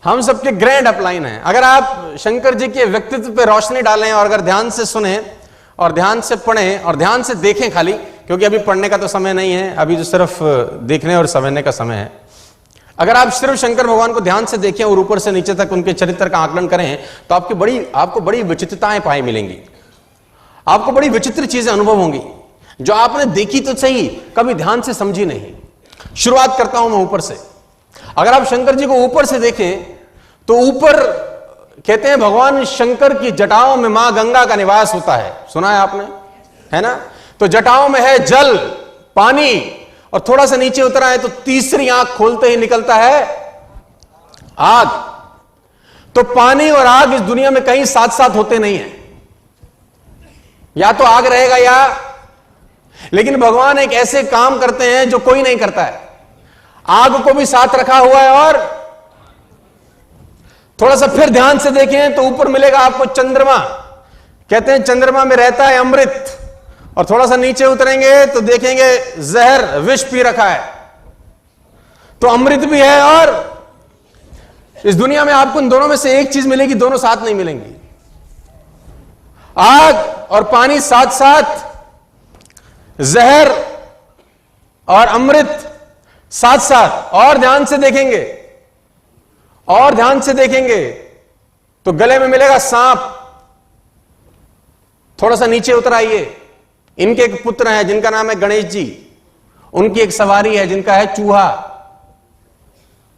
हम सबके grand upline है। अगर आप शंकर जी के व्यक्तित्व पे रोशनी डालें और अगर ध्यान से सुने और ध्यान से पढ़ें और ध्यान से देखें खाली, क्योंकि अभी पढ़ने का तो समय नहीं है, अभी तो सिर्फ देखने और समझने का समय है। अगर आप सिर्फ शंकर भगवान को ध्यान से देखें और ऊपर से नीचे तक उनके चरित्र का आकलन करें तो आपको बड़ी विचित्रताएं पाई मिलेंगी। आपको बड़ी विचित्र चीजें अनुभव होंगी जो आपने देखी तो सही, कभी ध्यान से समझी नहीं। शुरुआत करता हूं मैं ऊपर से। अगर आप शंकर जी को ऊपर से देखें तो ऊपर कहते हैं भगवान शंकर की जटाओं में मां गंगा का निवास होता है। सुना है आपने, है ना? तो जटाओं में है जल, पानी, और थोड़ा सा नीचे उतरा है तो तीसरी आंख खोलते ही निकलता है आग। तो पानी और आग इस दुनिया में कहीं साथ साथ होते नहीं है, या तो आग रहेगा या, लेकिन भगवान एक ऐसे काम करते हैं जो कोई नहीं करता है। आग को भी साथ रखा हुआ है और थोड़ा सा फिर ध्यान से देखें तो ऊपर मिलेगा आपको चंद्रमा। कहते हैं चंद्रमा में रहता है अमृत, और थोड़ा सा नीचे उतरेंगे तो देखेंगे जहर, विष पी रखा है। तो अमृत भी है और इस दुनिया में आपको इन दोनों में से एक चीज मिलेगी, दोनों साथ नहीं मिलेंगी। आग और पानी साथ साथ, जहर और अमृत साथ साथ। और ध्यान से देखेंगे और ध्यान से देखेंगे तो गले में मिलेगा सांप। थोड़ा सा नीचे उतर आइए, इनके एक पुत्र हैं जिनका नाम है गणेश जी, उनकी एक सवारी है जिनका है चूहा।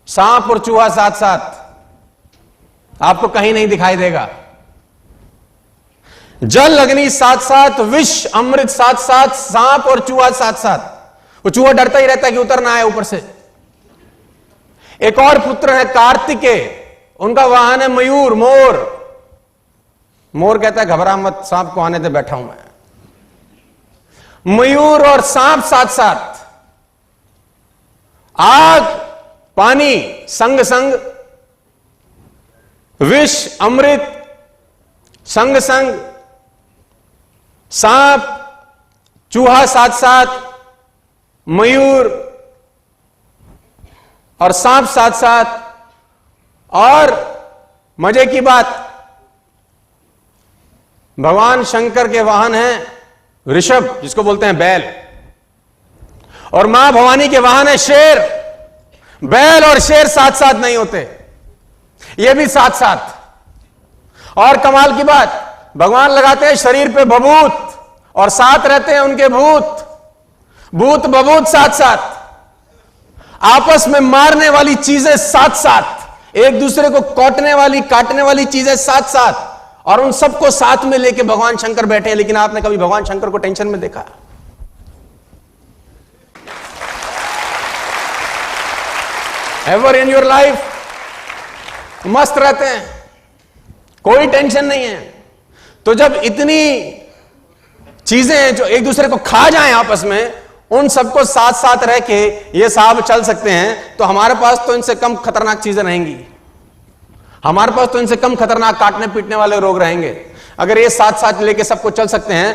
सांप और चूहा साथ साथ, आपको कहीं नहीं दिखाई देगा। जल अग्नि साथ साथ, विष अमृत साथ साथ, सांप और चूहा साथ साथ। वो चूहा डरता ही रहता है कि उतरना है ऊपर से। एक और पुत्र है कार्तिकेय, उनका वाहन है मयूर, मोर। मोर कहता है घबरा मत, सांप को आने दे, बैठा हूं मैं। मयूर और सांप साथ साथ, आग पानी संग संग, विष अमृत संग संग, सांप चूहा साथ साथ, मयूर और सांप साथ साथ। और मजे की बात, भगवान शंकर के वाहन हैं ऋषभ, जिसको बोलते हैं बैल, और मां भवानी के वाहन है शेर। बैल और शेर साथ साथ नहीं होते, ये भी साथ साथ। और कमाल की बात, भगवान लगाते हैं शरीर पे भभूत और साथ रहते हैं उनके भूत। भूत भभूत साथ साथ, आपस में मारने वाली चीजें साथ साथ, एक दूसरे को काटने वाली चीजें साथ साथ, और उन सबको साथ में लेके भगवान शंकर बैठे हैं। लेकिन आपने कभी भगवान शंकर को टेंशन में देखा? Ever in your life? मस्त रहते हैं, कोई टेंशन नहीं है। तो जब इतनी चीजें हैं जो एक दूसरे को खा जाएं आपस में, उन सबको साथ साथ रह के ये साहब चल सकते हैं, तो हमारे पास तो इनसे कम खतरनाक चीजें रहेंगी। हमारे पास तो इनसे कम खतरनाक काटने पीटने वाले रोग रहेंगे। अगर ये साथ साथ लेके सबको चल सकते हैं